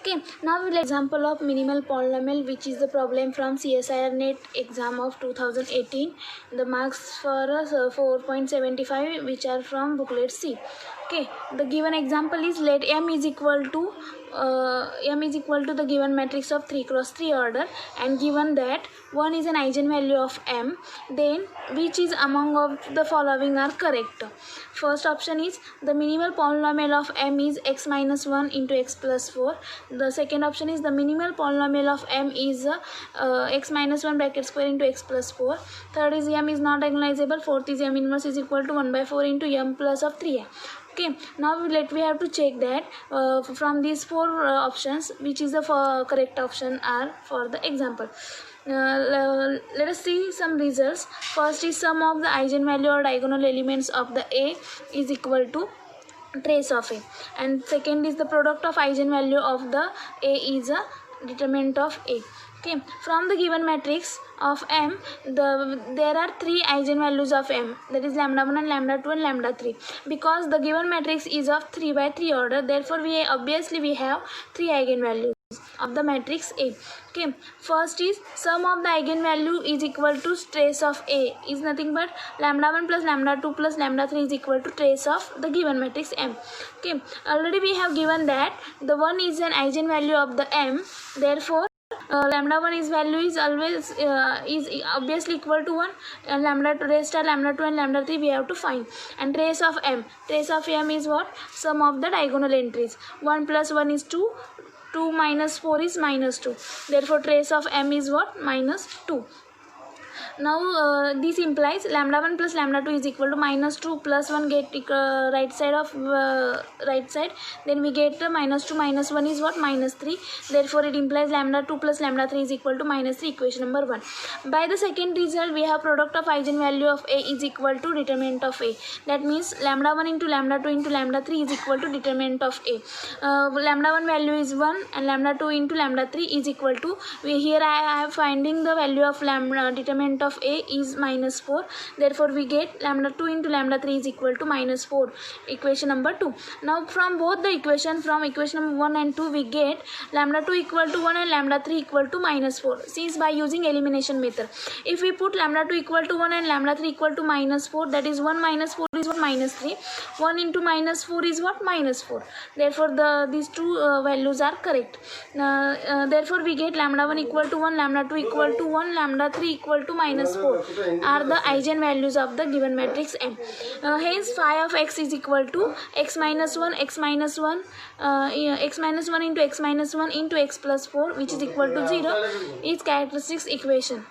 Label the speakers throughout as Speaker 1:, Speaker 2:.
Speaker 1: Okay, now we'll example of minimal polynomial, which is the problem from CSIR NET exam of 2018. The marks for 4.75, which are from booklet C. Okay, the given example is let M is equal to the given matrix of 3 cross 3 order, and given that 1 is an eigenvalue of M, then which is among of the following are correct. First option is the minimal polynomial of M is x minus 1 into x plus 4. The second option is the minimal polynomial of M is x minus 1 bracket square into x plus 4. Third is M is not diagonalizable. Fourth is M inverse is equal to 1 by 4 into M plus of 3. Okay, now we have to check that from these four options which is the correct option are for the example. Let us see some results. First is sum of the eigenvalue or diagonal elements of the A is equal to trace of A, and second is the product of eigenvalue of the A is a determinant of A. Okay, from the given matrix of M, there are three eigenvalues of M, that is lambda 1 and lambda 2 and lambda 3. Because the given matrix is of 3 by 3 order, therefore we have three eigenvalues of the matrix A. Okay, first is sum of the eigenvalue is equal to trace of A is nothing but lambda 1 plus lambda 2 plus lambda 3 is equal to trace of the given matrix M. Okay, already we have given that the 1 is an eigenvalue of the M, therefore lambda 1 is value is always is obviously equal to 1, and lambda 2 raised to lambda 2 and lambda 3 we have to find. And trace of M is what? Sum of the diagonal entries. 1 plus 1 is 2, 2 minus 4 is minus 2, therefore trace of M is what? Minus 2. Now this implies lambda 1 plus lambda 2 is equal to minus 2 plus 1 get right side of right side, then we get minus 2 minus 1 is what? Minus 3, therefore it implies lambda 2 plus lambda 3 is equal to minus 3, equation number 1. By the second result, we have product of eigenvalue of A is equal to determinant of A, that means lambda 1 into lambda 2 into lambda 3 is equal to determinant of A. Lambda 1 value is 1 and lambda 2 into lambda 3 is equal to, here I am finding the value of lambda determinant of A is minus 4, therefore we get lambda 2 into lambda 3 is equal to minus 4, equation number 2. Now from both the equation, from equation number 1 and 2, we get lambda 2 equal to 1 and lambda 3 equal to minus 4, since by using elimination method. If we put lambda 2 equal to 1 and lambda 3 equal to minus 4, that is 1 minus 4 is what? Minus 3. 1 into minus 4 is what? Minus 4. Therefore these two values are correct. Therefore we get lambda 1 equal to 1, lambda 2 equal to 1, lambda 3 equal to minus 4 are the eigenvalues of the given matrix M. Hence phi of x is equal to x minus 1 x minus 1 x minus 1 into x minus 1 into x plus 4, which is equal to 0, is characteristics equation.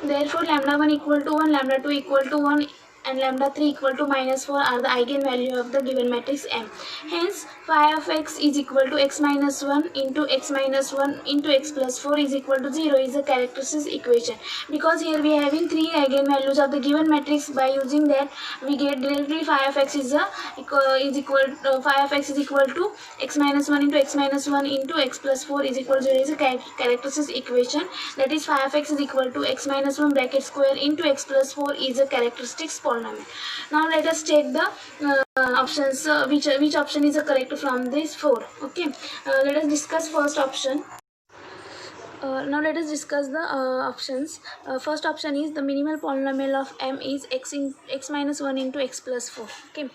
Speaker 1: Therefore lambda 1 equal to 1, lambda 2 equal to 1 and lambda 3 equal to minus 4 are the eigenvalue of the given matrix M. Hence phi of x is equal to x minus 1 into x minus 1 into x plus 4 is equal to 0 is the characteristics equation. Because here we are having three eigenvalues of the given matrix, by using that we get directly phi of x is phi of x is equal to x minus 1 into x minus 1 into x plus 4 is equal to 0 is a characteristics equation, that is phi of x is equal to x minus 1 bracket square into x plus 4 is a characteristics polynomial. Now let us check the options, which option is correct from these four. Okay, let us discuss first option. Now let us discuss the options. First option is the minimal polynomial of M is x minus 1 into x plus 4. Okay,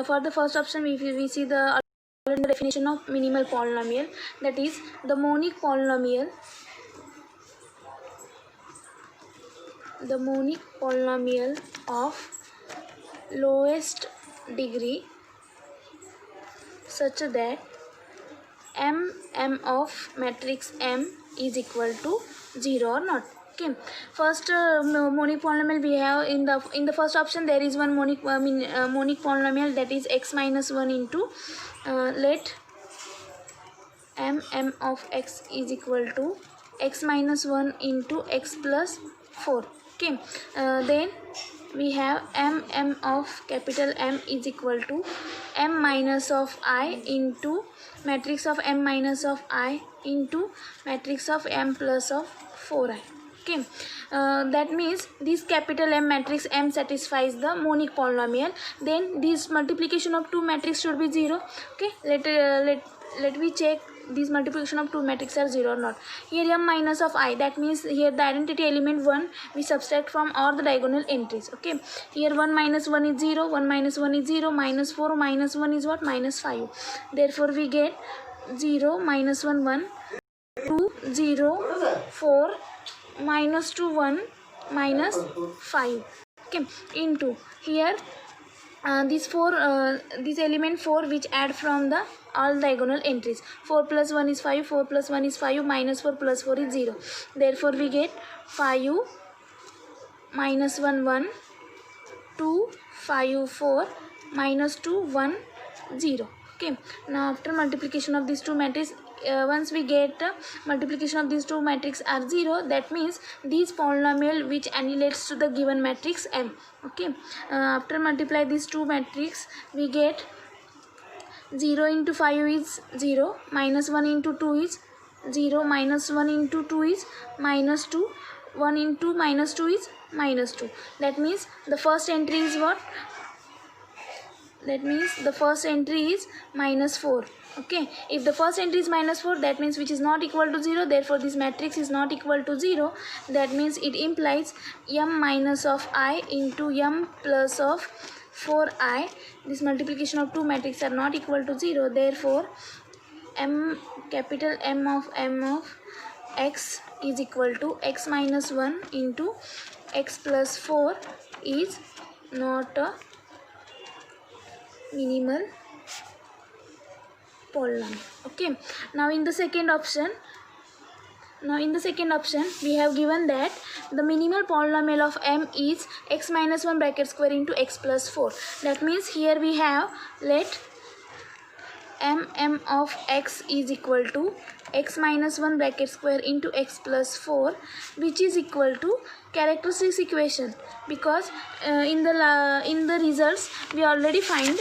Speaker 1: for the first option we see the definition of minimal polynomial, that is the monic polynomial of lowest degree such that M of matrix M is equal to 0 or not. Okay, first monic polynomial we have in the first option, there is one monic polynomial, that is x minus 1 into let M of x is equal to x minus 1 into x plus 4. Okay, then we have M of capital M is equal to M minus of I into matrix of M minus of I into matrix of M plus of 4i. Okay, that means this capital M matrix M satisfies the monic polynomial, then this multiplication of two matrix should be 0. Okay, let let me check this multiplication of two matrices are 0 or not. Here m minus of I, that means here the identity element 1 we subtract from all the diagonal entries. Okay, here 1 minus 1 is 0, 1 minus 1 is 0, minus 4 minus 1 is what? Minus 5. Therefore we get 0 minus 1 1, 2 0 4, minus 2 1, minus 5. Okay, into here this element 4 which add from the all diagonal entries. 4 plus 1 is 5, 4 plus 1 is 5, minus 4 plus 4 is 0. Therefore we get 5 minus 1 1, 2 5 4, minus 2 1 0. Okay, now after multiplication of these two matrices, once we get multiplication of these two matrices are 0, that means this polynomial which annihilates to the given matrix M. Okay, after multiply these two matrices we get 0 into 5 is 0, minus 1 into 2 is 0, minus 1 into 2 is minus 2, 1 into minus 2 is minus 2. That means the first entry is what? That means the first entry is minus 4. Okay, if the first entry is minus 4, that means which is not equal to 0, therefore this matrix is not equal to 0. That means it implies m minus of I into m plus of 4I. This multiplication of two matrices are not equal to 0, therefore capital M of x is equal to x minus 1 into x plus 4 is not a minimal polynomial. Okay, now in the second option we have given that the minimal polynomial of m is x minus 1 bracket square into x plus 4. That means here we have, let m of x is equal to x minus 1 bracket square into x plus 4, which is equal to characteristics equation, because in the results we already find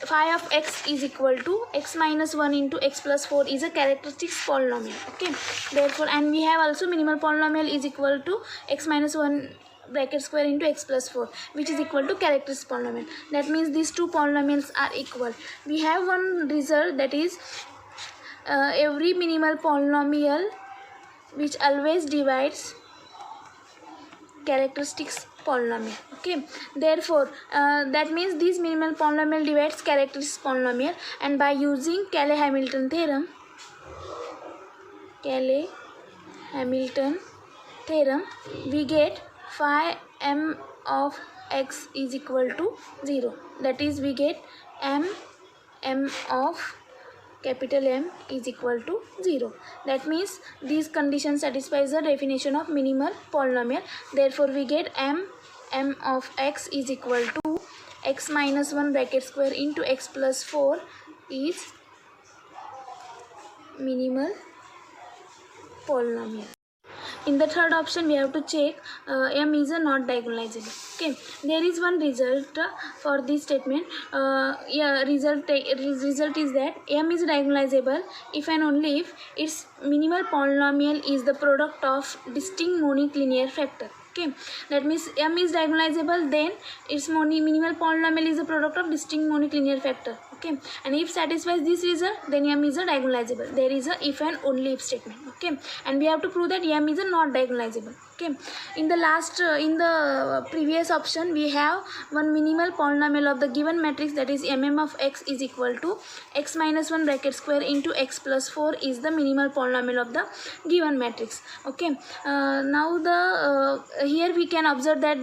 Speaker 1: phi of x is equal to x minus 1 into x plus 4 is a characteristics polynomial. Okay, therefore, and we have also minimal polynomial is equal to x minus 1 bracket square into x plus 4, which is equal to characteristic polynomial. That means these two polynomials are equal. We have one result, that is every minimal polynomial which always divides characteristics polynomial. Okay, therefore that means this minimal polynomial divides characteristic polynomial, and by using Cayley-Hamilton theorem we get phi m of x is equal to 0. That is, we get m of capital M is equal to 0. That means these conditions satisfies the definition of minimal polynomial. Therefore we get m of x is equal to x minus 1 bracket square into x plus 4 is minimal polynomial. In the third option we have to check m is a not diagonalizable. Okay, there is one result for this statement. Result is that m is diagonalizable if and only if its minimal polynomial is the product of distinct monic linear factor. Okay, that means m is diagonalizable, then its minimal polynomial is the product of distinct monic linear factor. Okay, and if satisfies this result, then m is a diagonalizable. There is a if and only if statement. Okay, and we have to prove that m is a not diagonalizable. Okay, in the previous option we have one minimal polynomial of the given matrix, that is mm of x is equal to x minus 1 bracket square into x plus 4 is the minimal polynomial of the given matrix. Okay, now here we can observe that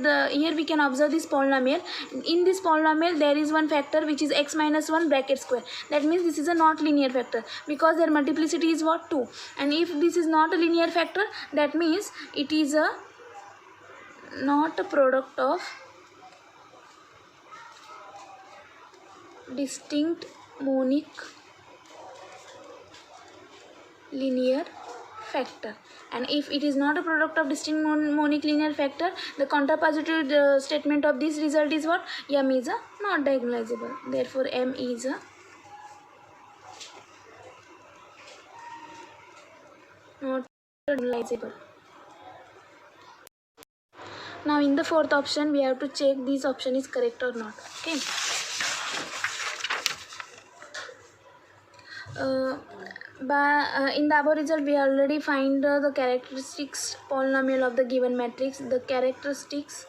Speaker 1: this polynomial. In this polynomial there is one factor which is x minus 1 bracket square. That means this is a not linear factor, because their multiplicity is what? 2. And if this is not a linear factor, that means it is not a product of distinct monic linear factor. And if it is not a product of distinct monic linear factor, the contrapositive statement of this result is what? M is a not diagonalizable. Therefore M is a not diagonalizable. Now in the fourth option we have to check this option is correct or not. Okay, In the above result, we already find the characteristics polynomial of the given matrix. The characteristics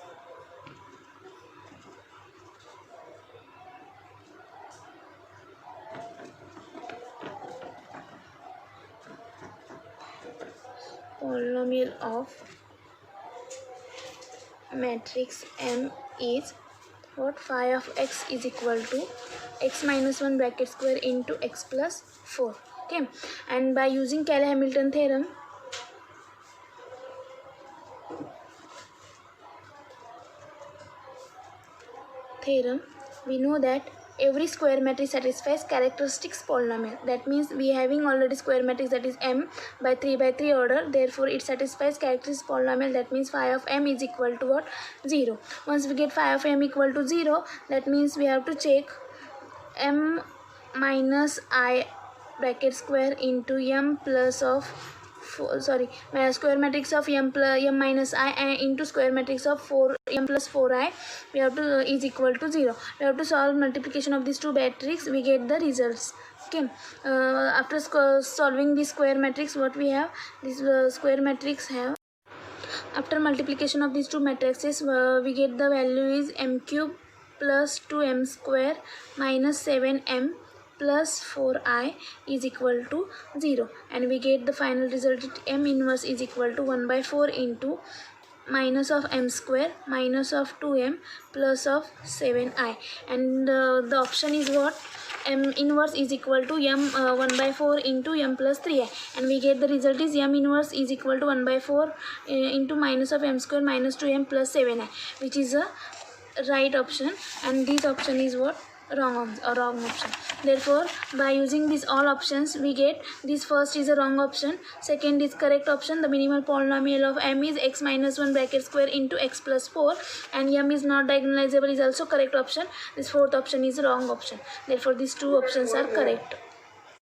Speaker 1: polynomial of matrix M is what? Phi of x is equal to x minus 1 bracket square into x plus 4. Okay, and by using Cayley-Hamilton theorem, we know that every square matrix satisfies characteristics polynomial. That means we having already square matrix that is M by 3 by 3 order, therefore it satisfies characteristics polynomial. That means phi of M is equal to what? 0. Once we get phi of M equal to 0, that means we have to check M minus I bracket square into M plus of square matrix of M minus I into square matrix of 4 M plus 4I, we have to is equal to 0. We have to solve multiplication of these two matrix, we get the results. Okay, after solving this square matrix, what we have, this square matrix have, after multiplication of these two matrices, we get the value is m cube plus 2m square minus 7m plus 4I is equal to 0, and we get the final result, m inverse is equal to 1 by 4 into minus of m square minus of 2m plus of 7I, and the option is what? M inverse is equal to m 1 by 4 into m plus 3I, and we get the result is m inverse is equal to 1 by 4 into minus of m square minus 2m plus 7I, which is a right option, and this option is what? Wrong option. Therefore, by using these all options, we get this first is a wrong option, second is correct option. The minimal polynomial of m is x minus 1 bracket square into x plus 4, and m is not diagonalizable is also correct option. This fourth option is wrong option. Therefore, these two options are correct.